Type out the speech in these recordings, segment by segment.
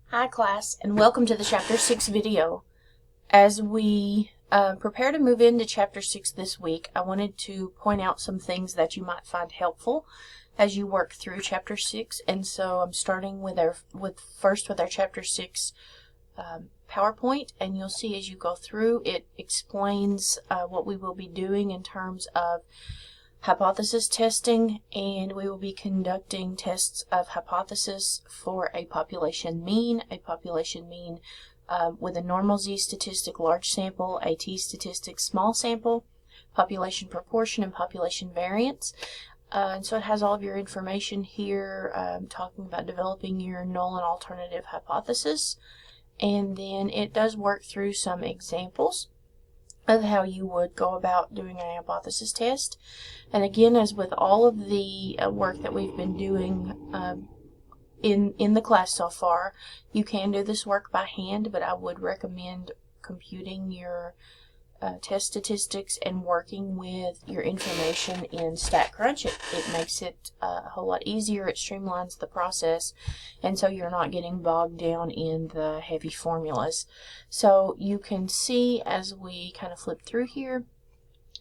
Hi class, and welcome to the Chapter 6 video. As we prepare to move into Chapter 6 this week, I wanted to point out some things that you might find helpful as you work through Chapter 6, and so I'm starting with our Chapter 6 PowerPoint, and you'll see as you go through, it explains what we will be doing in terms of hypothesis testing, and we will be conducting tests of hypothesis for a population mean with a normal Z statistic large sample, a T statistic small sample, population proportion, and population variance. And so it has all of your information here, talking about developing your null and alternative hypothesis, and then it does work through some examples of how you would go about doing a hypothesis test. And again, as with all of the work that we've been doing in the class so far, you can do this work by hand, but I would recommend computing your test statistics and working with your information in Statcrunch. It makes it a whole lot easier. It streamlines the process, and so you're not getting bogged down in the heavy formulas. So you can see as we kind of flip through here,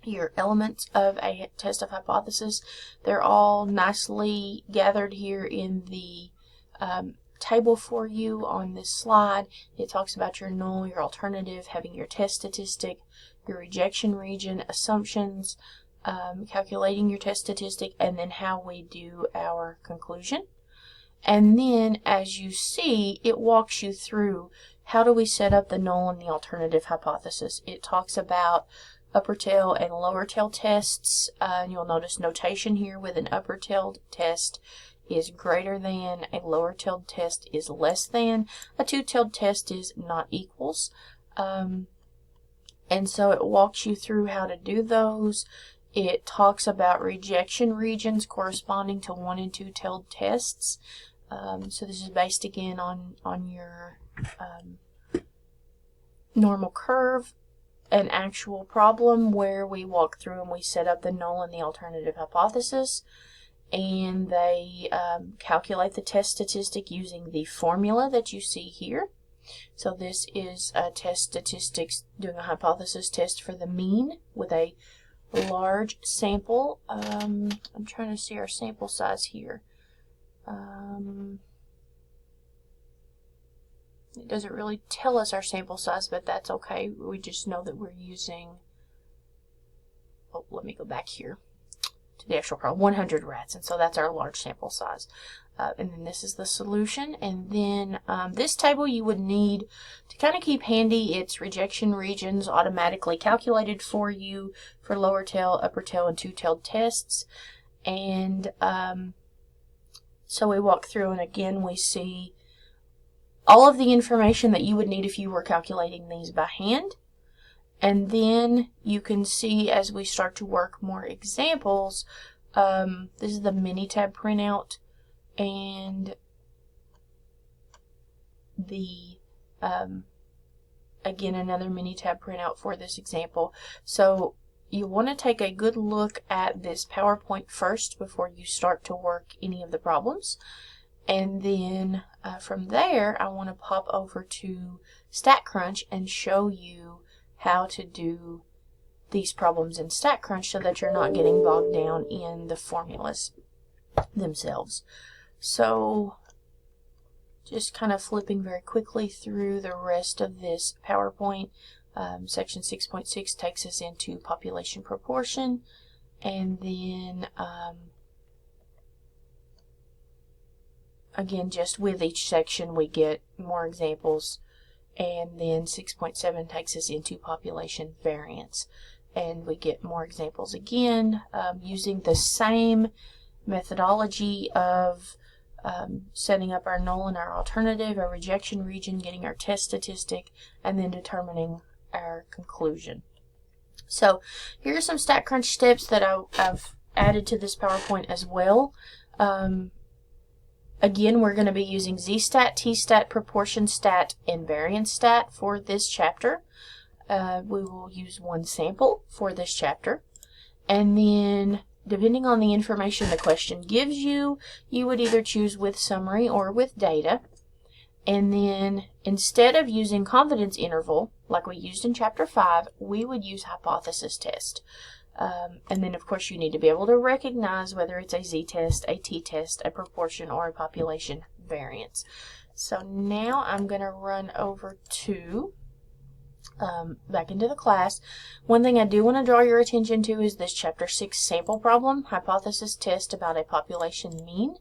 your elements of a test of hypothesis. They're all nicely gathered here in the table for you on this slide. It talks about your null, your alternative, having your test statistic, your rejection region, assumptions, calculating your test statistic, and then how we do our conclusion. And then, as you see, it walks you through how do we set up the null and the alternative hypothesis. It talks about upper tail and lower tail tests. And you'll notice notation here with an upper tailed test is greater than, a lower tailed test is less than, a two-tailed test is not equals. And so it walks you through how to do those. It talks about rejection regions corresponding to one and two-tailed tests. So this is based again on your normal curve, an actual problem where we walk through and we set up the null and the alternative hypothesis, and they calculate the test statistic using the formula that you see here. So this is test statistics doing a hypothesis test for the mean with a large sample. I'm trying to see our sample size here. It doesn't really tell us our sample size, but that's okay. We just know that we're using, let me go back here to the actual problem, 100 rats, and so that's our large sample size. And then this is the solution, and then this table you would need to kind of keep handy. It's rejection regions automatically calculated for you for lower tail, upper tail, and two-tailed tests. And so we walk through, and again we see all of the information that you would need if you were calculating these by hand. And then you can see as we start to work more examples, this is the mini tab printout, and the again another mini tab printout for this example. So you want to take a good look at this PowerPoint first before you start to work any of the problems. And then from there, I want to pop over to Statcrunch and show you how to do these problems in Statcrunch so that you're not getting bogged down in the formulas themselves. So just kind of flipping very quickly through the rest of this PowerPoint. Section 6.6 takes us into population proportion, and then again, just with each section we get more examples, and then 6.7 takes us into population variance, and we get more examples again, using the same methodology of setting up our null and our alternative, our rejection region, getting our test statistic, and then determining our conclusion. So here are some Statcrunch steps that I've added to this PowerPoint as well. Again, we're going to be using Z-stat, T-stat, proportion stat, and variance stat for this chapter. We will use one sample for this chapter. And then, depending on the information the question gives you, you would either choose with summary or with data. And then instead of using confidence interval, like we used in Chapter 5, we would use hypothesis test. And then, of course, you need to be able to recognize whether it's a z-test, a t-test, a proportion, or a population variance. So now I'm going to run over to back into the class. One thing I do want to draw your attention to is this Chapter 6 sample problem, hypothesis test about a population mean.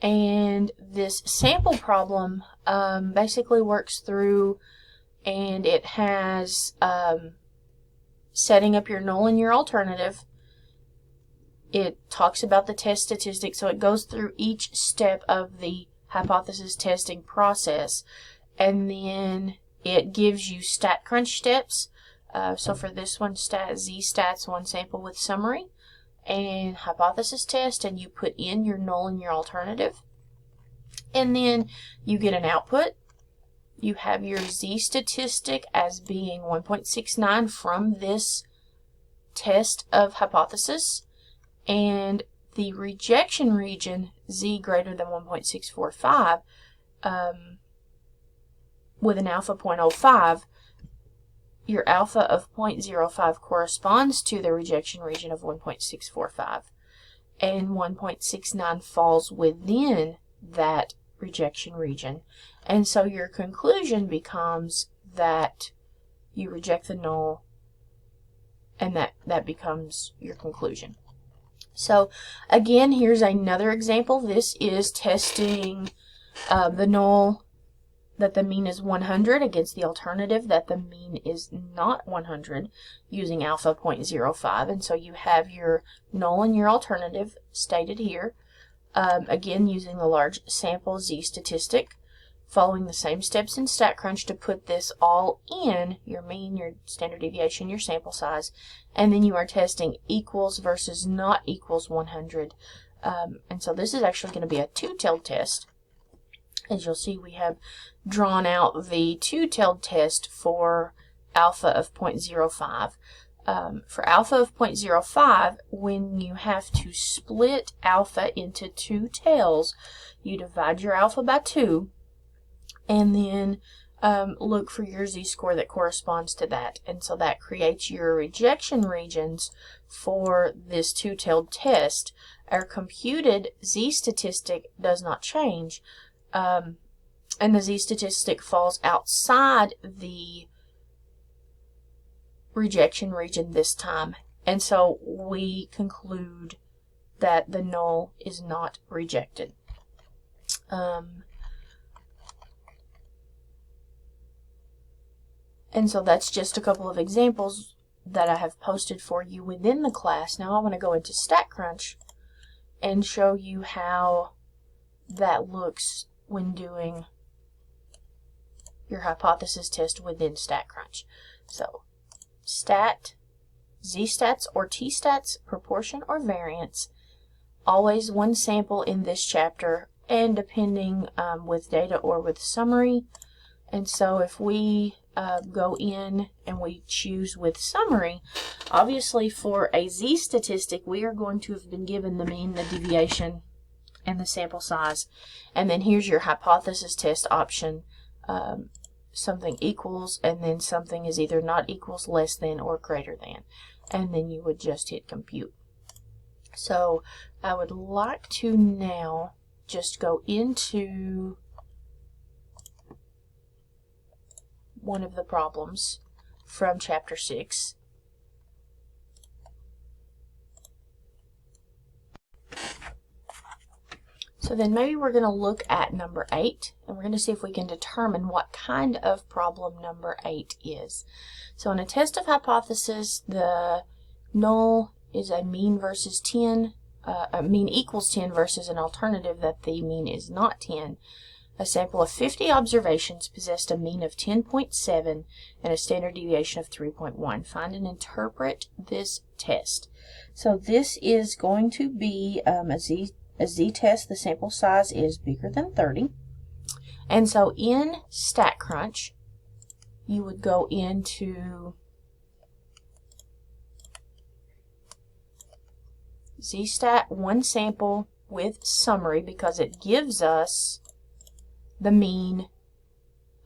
And this sample problem basically works through, and it has setting up your null and your alternative. It talks about the test statistics, so it goes through each step of the hypothesis testing process, and then it gives you Statcrunch steps. So for this one, z-stats, one sample with summary, and hypothesis test, and you put in your null and your alternative, and then you get an output. You have your z-statistic as being 1.69 from this test of hypothesis, and the rejection region, z greater than 1.645, with an alpha 0.05, your alpha of 0.05 corresponds to the rejection region of 1.645, and 1.69 falls within that rejection region. And so your conclusion becomes that you reject the null, and that becomes your conclusion. So again, here's another example. This is testing the null that the mean is 100 against the alternative that the mean is not 100 using alpha 0.05. And so you have your null and your alternative stated here. Again, using the large sample z statistic, following the same steps in Statcrunch to put this all in, your mean, your standard deviation, your sample size, and then you are testing equals versus not equals 100. And so this is actually going to be a two-tailed test. As you'll see, we have drawn out the two-tailed test for alpha of 0.05. For alpha of 0.05, when you have to split alpha into two tails, you divide your alpha by 2, and then look for your z-score that corresponds to that. And so that creates your rejection regions for this two-tailed test. Our computed z-statistic does not change, and the z-statistic falls outside the rejection region this time, and so we conclude that the null is not rejected. And so that's just a couple of examples that I have posted for you within the class. Now I want to go into Statcrunch and show you how that looks when doing your hypothesis test within Statcrunch. So stat, z-stats or t-stats, proportion or variance, always one sample in this chapter, and depending with data or with summary. And so if we go in and we choose with summary, obviously for a z-statistic we are going to have been given the mean, the deviation, and the sample size. And then here's your hypothesis test option. Something equals, and then something is either not equals, less than, or greater than. And then you would just hit compute. So I would like to now just go into one of the problems from Chapter 6. So then maybe we're going to look at number 8, and we're going to see if we can determine what kind of problem number 8 is. So in a test of hypothesis, the null is a mean versus 10, a mean equals 10 versus an alternative that the mean is not 10. A sample of 50 observations possessed a mean of 10.7 and a standard deviation of 3.1. Find and interpret this test. So this is going to be a z-test. The sample size is bigger than 30. And so in Statcrunch, you would go into z-stat, one sample with summary, because it gives us the mean,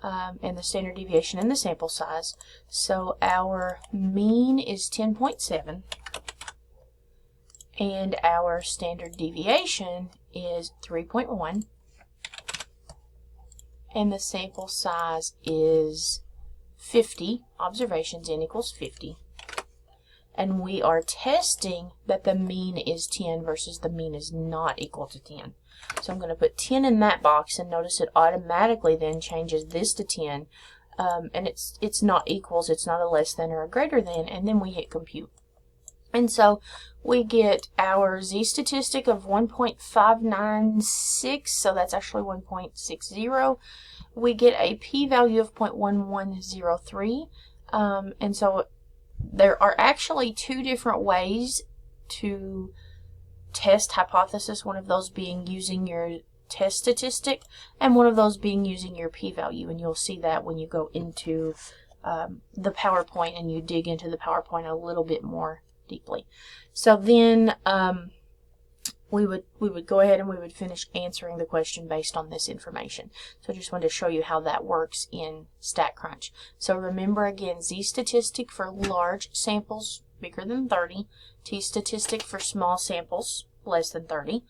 and the standard deviation and the sample size. So our mean is 10.7 and our standard deviation is 3.1 and the sample size is 50 observations, n equals 50. And we are testing that the mean is 10 versus the mean is not equal to 10. So I'm going to put 10 in that box, and notice it automatically then changes this to 10. And it's not equals, it's not a less than or a greater than, and then we hit compute. And so we get our z-statistic of 1.596, so that's actually 1.60. We get a p-value of 0.1103, and so there are actually two different ways to test hypothesis, one of those being using your test statistic and one of those being using your p-value, and you'll see that when you go into the PowerPoint and you dig into the PowerPoint a little bit more deeply. So then we would go ahead and we would finish answering the question based on this information. So I just wanted to show you how that works in Statcrunch. So remember again, z-statistic for large samples bigger than 30, t-statistic for small samples less than 30.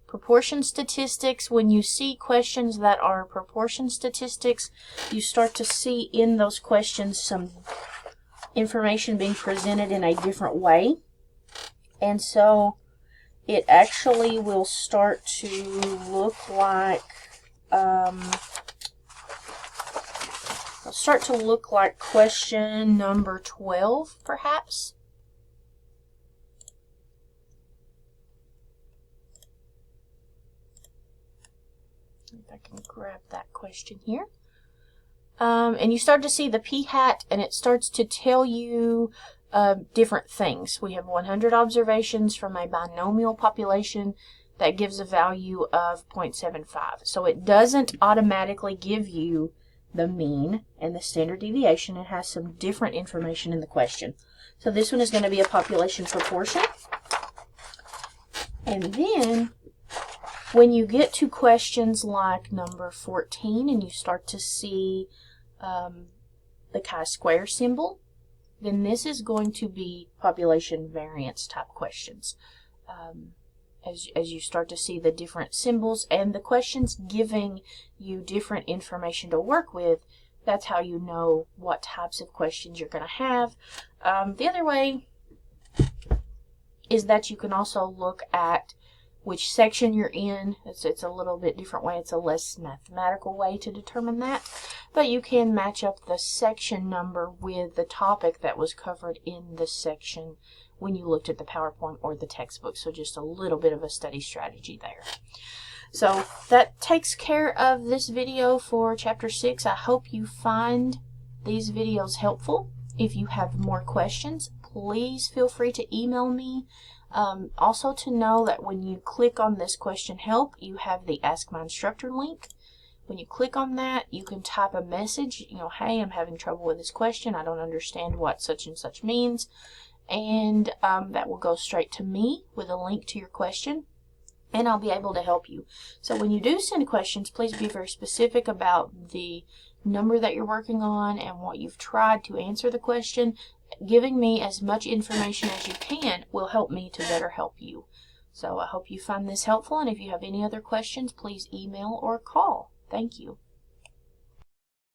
Proportion statistics, when you see questions that are proportion statistics, you start to see in those questions some information being presented in a different way. And so it actually will start to look like question number 12, perhaps. If I can grab that question here. And you start to see the p-hat, and it starts to tell you different things. We have 100 observations from a binomial population that gives a value of 0.75. So it doesn't automatically give you the mean and the standard deviation. It has some different information in the question. So this one is going to be a population proportion. And then when you get to questions like number 14 and you start to see the chi-square symbol, then this is going to be population variance type questions. As you start to see the different symbols and the questions giving you different information to work with, that's how you know what types of questions you're going to have. The other way is that you can also look at which section you're in. It's a little bit different way. It's a less mathematical way to determine that. But you can match up the section number with the topic that was covered in the section when you looked at the PowerPoint or the textbook. So just a little bit of a study strategy there. So that takes care of this video for Chapter 6. I hope you find these videos helpful. If you have more questions, please feel free to email me. Also to know that when you click on this question help, you have the Ask My Instructor link. When you click on that, you can type a message, hey, I'm having trouble with this question. I don't understand what such and such means. And that will go straight to me with a link to your question, and I'll be able to help you. So when you do send questions, please be very specific about the number that you're working on and what you've tried to answer the question. Giving me as much information as you can will help me to better help you. So I hope you find this helpful, and if you have any other questions, please email or call. Thank you.